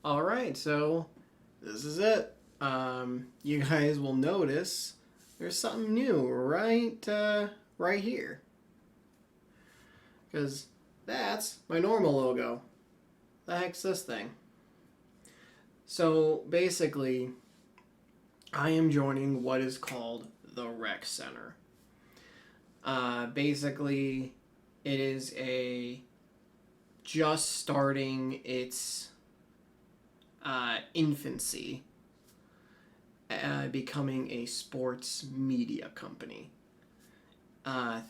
All right, so this is it. You guys will notice there's something new right here, because that's my normal logo. The heck's this thing? So basically, I am joining what is called the Rec Center. Basically, it is a just starting its infancy, becoming a sports media company.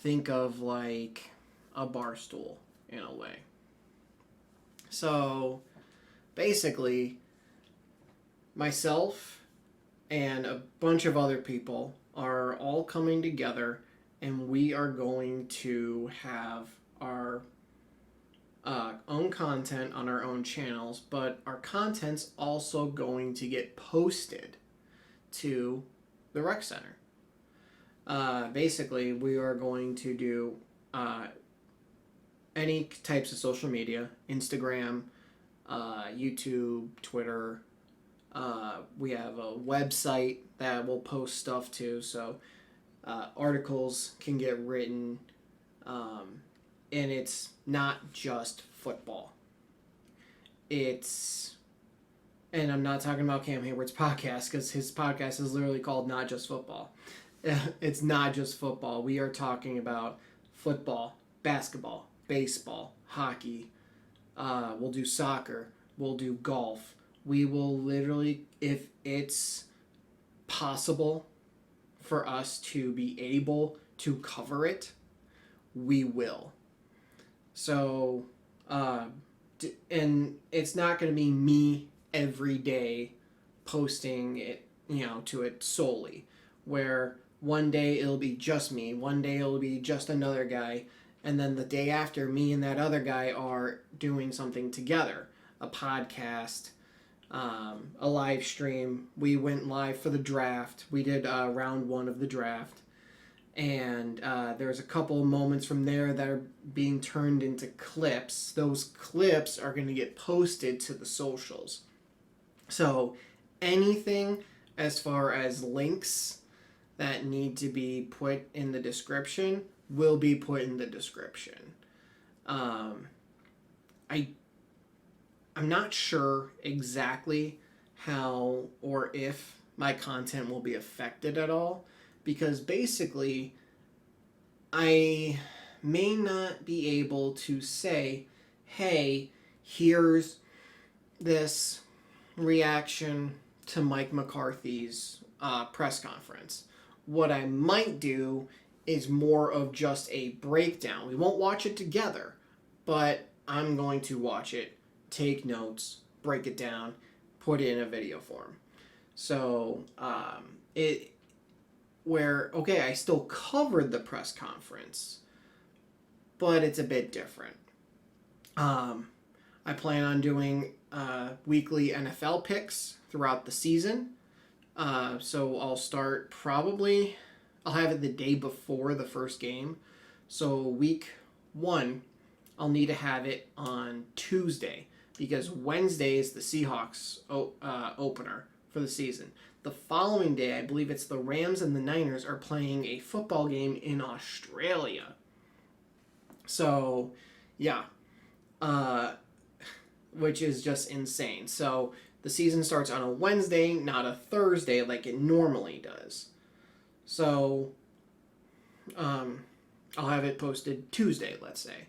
Think of like a bar stool in a way. So basically, myself and a bunch of other people are all coming together, and we are going to have our own content on our own channels, but our content's also going to get posted to the Rec Center. Basically, we are going to do any types of social media: Instagram, YouTube, Twitter. We have a website that will post stuff to, so articles can get written, and it's not just football. It's, and I'm not talking about Cam Hayward's podcast, because his podcast is literally called Not Just Football. It's not just football. We are talking about football, basketball, baseball, hockey. We'll do soccer. We'll do golf. We will literally, if it's possible for us to be able to cover it, we will. So, and it's not going to be me every day posting it, to it solely, where one day it'll be just me, one day it'll be just another guy, and then the day after, me and that other guy are doing something together, a podcast, a live stream. We went live for the draft. We did round one of the draft, and there's a couple of moments from there that are being turned into clips. Those clips are going to get posted to the socials. So anything as far as links that need to be put in the description will be put in the description. I'm not sure exactly how or if my content will be affected at all, because basically I may not be able to say, hey, here's this reaction to Mike McCarthy's press conference. What I might do is more of just a breakdown. We won't watch it together, but I'm going to watch it, take notes, break it down, put it in a video form. So I still covered the press conference, but it's a bit different. I plan on doing weekly NFL picks throughout the season. So I'll have it the day before the first game. So week 1, I'll need to have it on Tuesday, because Wednesday is the Seahawks opener for the season. The following day, I believe it's the Rams and the Niners are playing a football game in Australia. So, yeah. Which is just insane. So, the season starts on a Wednesday, not a Thursday like it normally does. So, I'll have it posted Tuesday, let's say.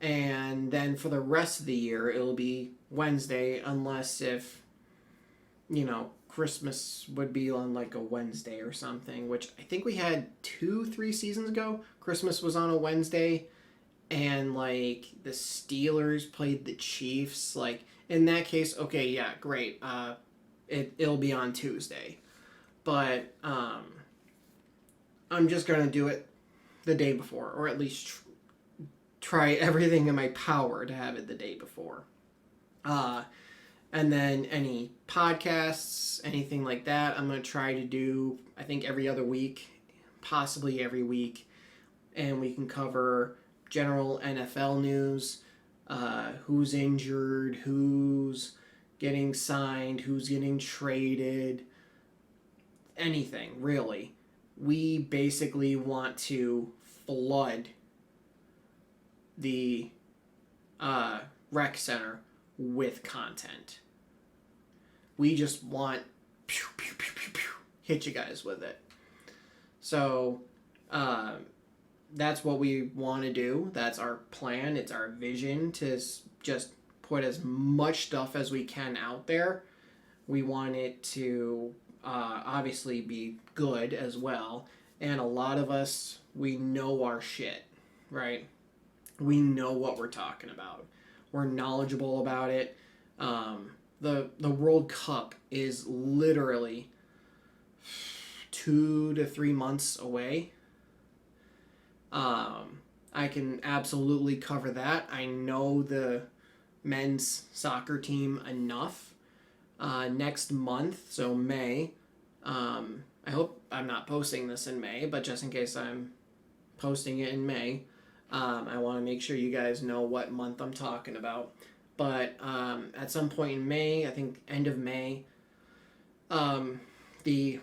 And then for the rest of the year, it'll be Wednesday, unless if, Christmas would be on like a Wednesday or something, which I think we had 2-3 seasons ago. Christmas was on a Wednesday, and like the Steelers played the Chiefs. Like, in that case, okay, yeah, great. It'll be on Tuesday. But I'm just going to do it the day before, or at least try everything in my power to have it the day before. And then any podcasts, anything like that, I'm going to try to do, I think, every other week, possibly every week. And we can cover general NFL news, who's injured, who's getting signed, who's getting traded, anything really. We basically want to flood the rec center with content. We just want pew, pew, pew, pew, pew, hit you guys with it. So that's what we want to do. That's our plan. It's our vision to just put as much stuff as we can out there. We want it to obviously be good as well. And a lot of us, we know our shit, right? We know what we're talking about. We're knowledgeable about it. The World Cup is literally 2 to 3 months away. I can absolutely cover that. I know the men's soccer team enough. Next month, so May, I hope I'm not posting this in May, but just in case I'm posting it in May, I want to make sure you guys know what month I'm talking about. But at some point in May, I think end of May, the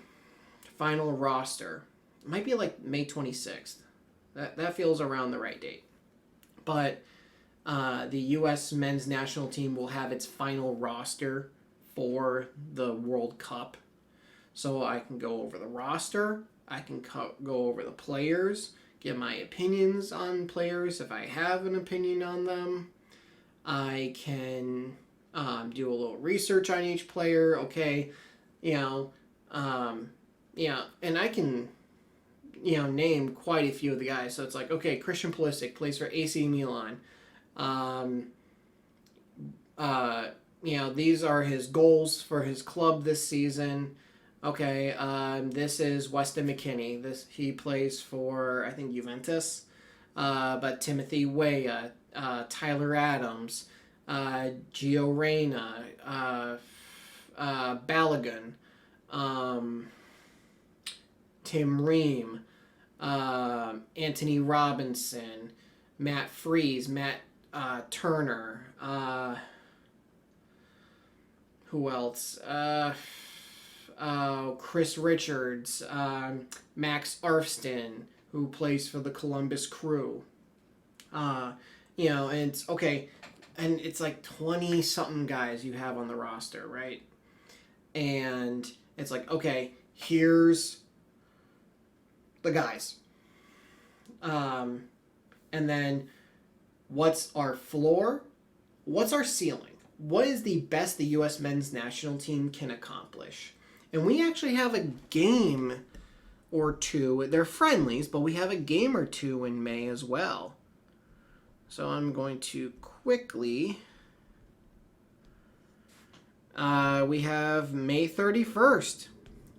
final roster might be like May 26th. That feels around the right date. But the U.S. men's national team will have its final roster for the World Cup. So I can go over the roster. I can go over the players, give my opinions on players if I have an opinion on them. I can do a little research on each player. Okay, and I can name quite a few of the guys. So it's like, okay, Christian Pulisic plays for AC Milan. These are his goals for his club this season. Okay, this is Weston McKennie. He plays for, I think, Juventus. But Timothy Weah, Tyler Adams, Gio Reyna, Balogun, Tim Ream, Anthony Robinson, Matt Freese, Matt Turner, who else? Chris Richards, Max Arfston, who plays for the Columbus Crew. And it's okay, and it's like 20-something guys you have on the roster, right? And it's like, okay, here's the guys. And then what's our floor? What's our ceiling? What is the best the U.S. men's national team can accomplish? And we actually have a game or two. They're friendlies, but we have a game or two in May as well. So I'm going to quickly... we have May 31st.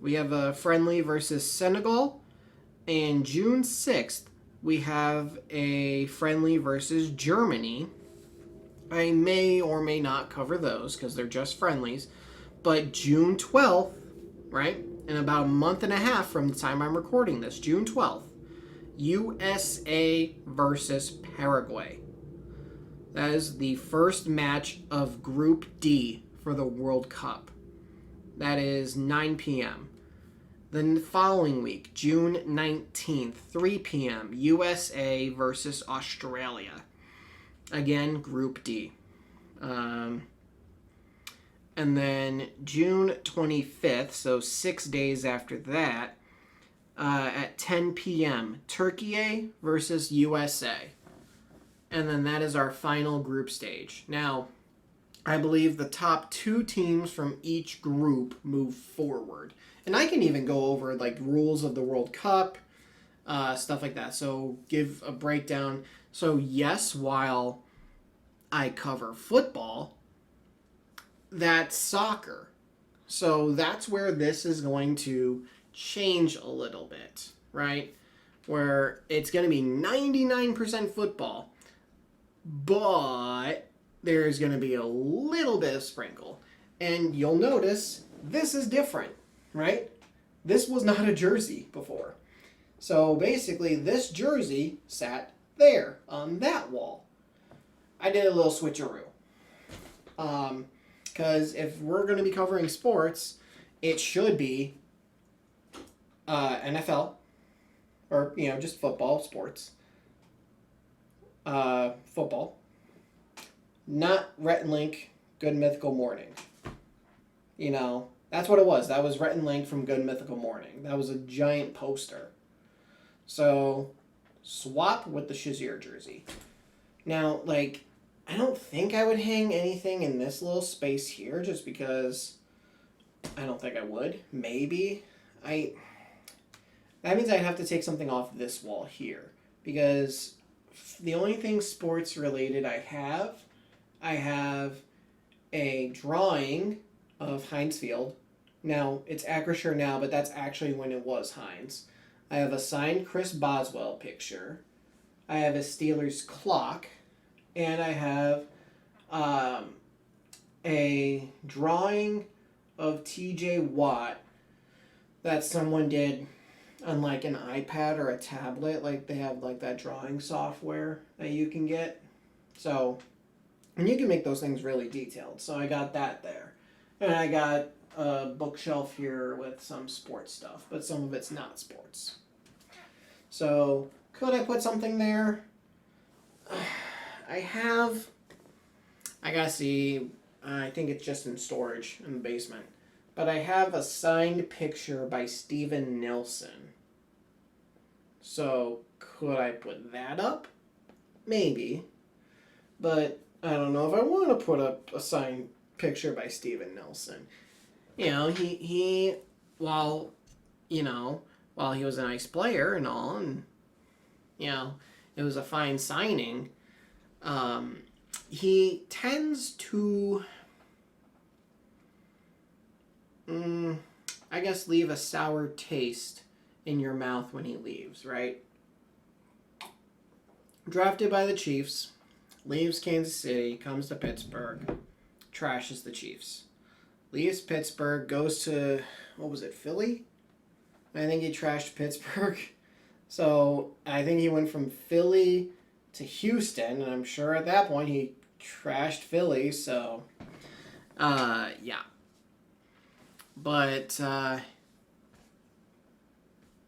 We have a friendly versus Senegal. And June 6th, we have a friendly versus Germany. I may or may not cover those because they're just friendlies. But June 12th, right, in about a month and a half from the time I'm recording this, June 12th, USA versus Paraguay. That is the first match of Group D for the World Cup. That is 9 p.m. Then the following week, June 19th, 3 p.m., USA versus Australia. Again, Group D. And then June 25th, so 6 days after that, at 10 p.m., Turkey versus USA. And then that is our final group stage. Now, I believe the top 2 teams from each group move forward. And I can even go over like rules of the World Cup, stuff like that. So give a breakdown. So yes, while I cover football, that's soccer. So that's where this is going to change a little bit, right? Where it's going to be 99% football, but there's going to be a little bit of sprinkle. And you'll notice this is different, right? This was not a jersey before. So basically, this jersey sat there on that wall. I did a little switcheroo. Because if we're going to be covering sports, it should be NFL, or, just football, sports. Football. Not Rhett and Link, Good Mythical Morning. That's what it was. That was Rhett and Link from Good Mythical Morning. That was a giant poster. So, swap with the Shazier jersey. Now, I don't think I would hang anything in this little space here just because I don't think I would. Maybe. That means I'd have to take something off this wall here because the only thing sports related I have a drawing of Heinz Field. Now, it's Acrisure now, but that's actually when it was Heinz. I have a signed Chris Boswell picture. I have a Steelers clock. And I have a drawing of TJ Watt that someone did on an iPad or a tablet. They have that drawing software that you can get. So, and you can make those things really detailed. So I got that there. And I got a bookshelf here with some sports stuff, but some of it's not sports. So, could I put something there? I gotta see, I think it's just in storage in the basement. But I have a signed picture by Steven Nelson. So, could I put that up? Maybe. But I don't know if I want to put up a signed picture by Steven Nelson. He while he was a nice player and all, and, it was a fine signing, he tends to, I guess, leave a sour taste in your mouth when he leaves, right? Drafted by the Chiefs, leaves Kansas City, comes to Pittsburgh, trashes the Chiefs. Leaves Pittsburgh, goes to, Philly? I think he trashed Pittsburgh. So I think he went from Philly to Houston, and I'm sure at that point he trashed Philly, so, yeah. But,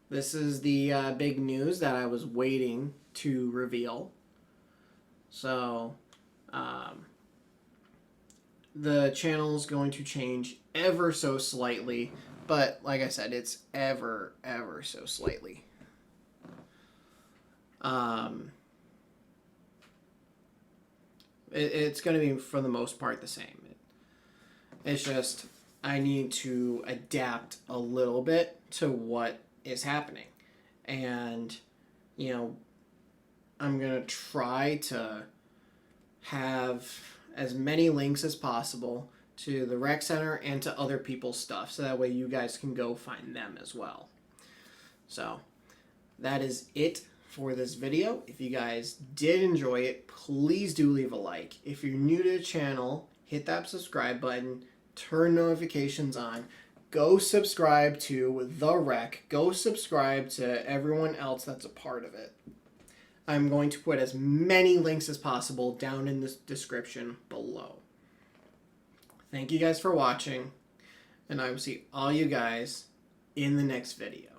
this is the big news that I was waiting to reveal. So, the channel's going to change ever so slightly, but like I said, it's ever so slightly. It's going to be, for the most part, the same. It's just, I need to adapt a little bit to what is happening. And, I'm going to try to have as many links as possible to the rec center and to other people's stuff, so that way you guys can go find them as well. So, that is it for this video. If you guys did enjoy it, please do leave a like. If you're new to the channel, hit that subscribe button, turn notifications on, go subscribe to The Rec, go subscribe to everyone else that's a part of it. I'm going to put as many links as possible down in the description below. Thank you guys for watching, and I will see all you guys in the next video.